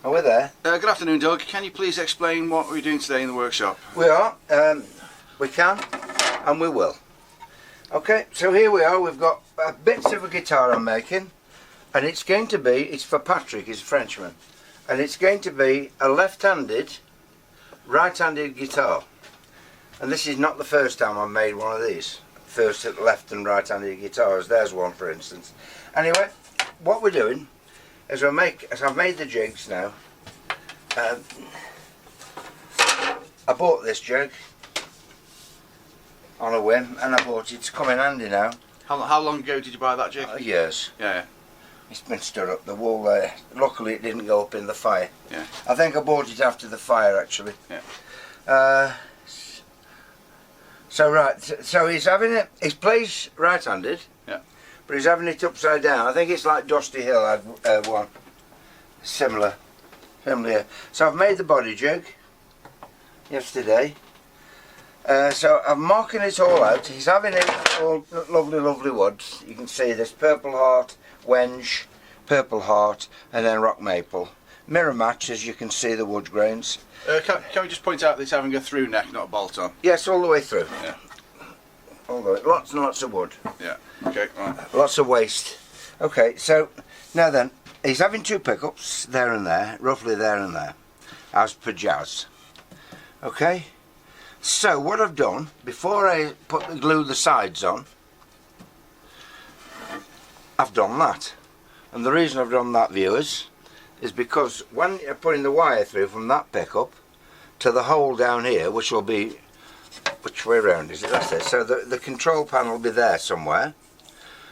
Are we there? Good afternoon, Doug. Can you please explain what we're doing today in the workshop? We are. We can and we will. Okay, so here we are. We've got bits of a guitar I'm making, and it's going to be, it's for Patrick, he's a Frenchman, and it's going to be a left-handed, right-handed guitar. And this is not the first time I've made one of these. First left and right-handed guitars. There's one, for instance. Anyway, what we're doing is I've made the jigs now. I bought this jig on a whim, and I bought it. It's come in handy now. How long ago did you buy that jig? Years. Yeah. It's been stood up the wall there. Luckily it didn't go up in the fire. Yeah. I think I bought it after the fire, actually. Yeah. So he's having it. He plays right-handed. Yeah. But he's having it upside down. I think it's like Dusty Hill had one similar. So I've made the body jig yesterday. So I'm marking it all out. He's having it all lovely woods. You can see this purple heart, wenge, purple heart, and then rock maple. Mirror match, as you can see the wood grains. Can we just point out that it's having a through neck, not a bolt on? Yes, all the way through. Yeah. All the way. Lots and lots of wood. Yeah. Okay. Right. Lots of waste. Okay, so now then, he's having two pickups there and there, roughly there and there, as per jazz. Okay. So what I've done, before I glue the sides on, I've done that. And the reason I've done that, viewers, is because when you're putting the wire through from that pickup to the hole down here, which will be, which way round is it? That's it. So the control panel will be there somewhere.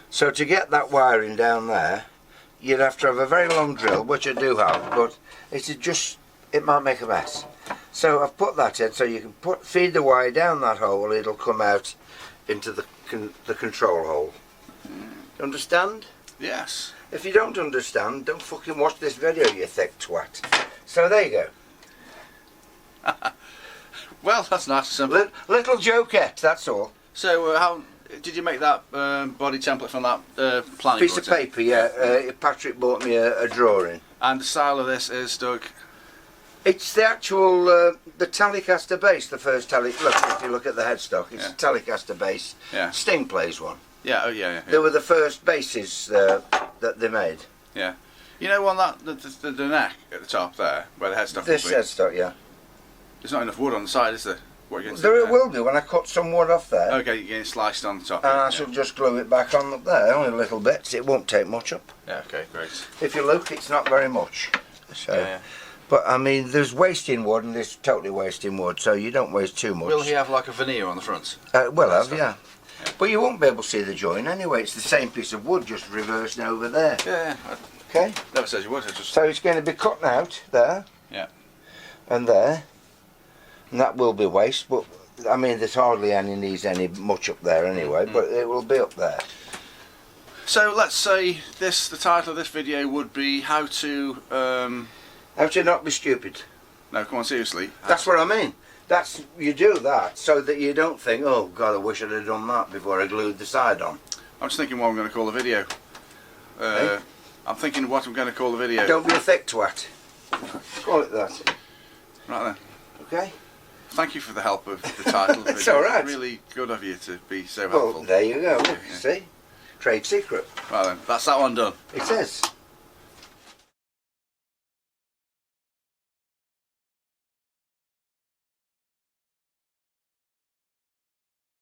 So to get that wiring down there, you'd have to have a very long drill, which I do have, but it might make a mess. So I've put that in, so you can feed the wire down that hole, it'll come out into the control hole. You understand? Yes. If you don't understand, don't fucking watch this video, you thick twat. So there you go. Well, that's nice and simple. Little jokette, that's all. So how did you make that body template from that planning Piece of paper, yeah. Patrick bought me a drawing. And the style of this is, Doug? It's the actual, the Telecaster bass, the first look, if you look at the headstock, it's a Telecaster bass. Yeah. Sting plays one. Yeah, oh yeah. They were the first basses that they made. Yeah. You know, on that, the neck at the top there, where the headstock This headstock, yeah. There's not enough wood on the side, is there? What are you going to do There will be when I cut some wood off there. Okay, you're getting sliced on the top. And I shall just glue it back on up there, only little bits, it won't take much up. Yeah, okay, great. If you look, it's not very much. So, yeah. But I mean, there's wasting wood and there's totally wasting wood, so you don't waste too much. Will he have like a veneer on the front? Yeah. But you won't be able to see the join anyway, it's the same piece of wood just reversed over there. Yeah. Okay? Never says you would, it's just... So it's going to be cut out there. Yeah. And there. And that will be waste, but I mean there's hardly any needs much up there anyway, but it will be up there. So let's say the title of this video would be how to not be stupid. No, come on, seriously. That's what I mean. You do that so that you don't think, oh God, I wish I'd have done that before I glued the side on. I'm just thinking what I'm going to call the video. Hey? I'm thinking what I'm going to call the video. Don't be a thick twat. Call it that. Right then. Okay. Thank you for the help of the title of the It's video. all right. It's really good of you to be so helpful. Well, there you go. Look, see? Trade secret. Right then, that's that one done. It is.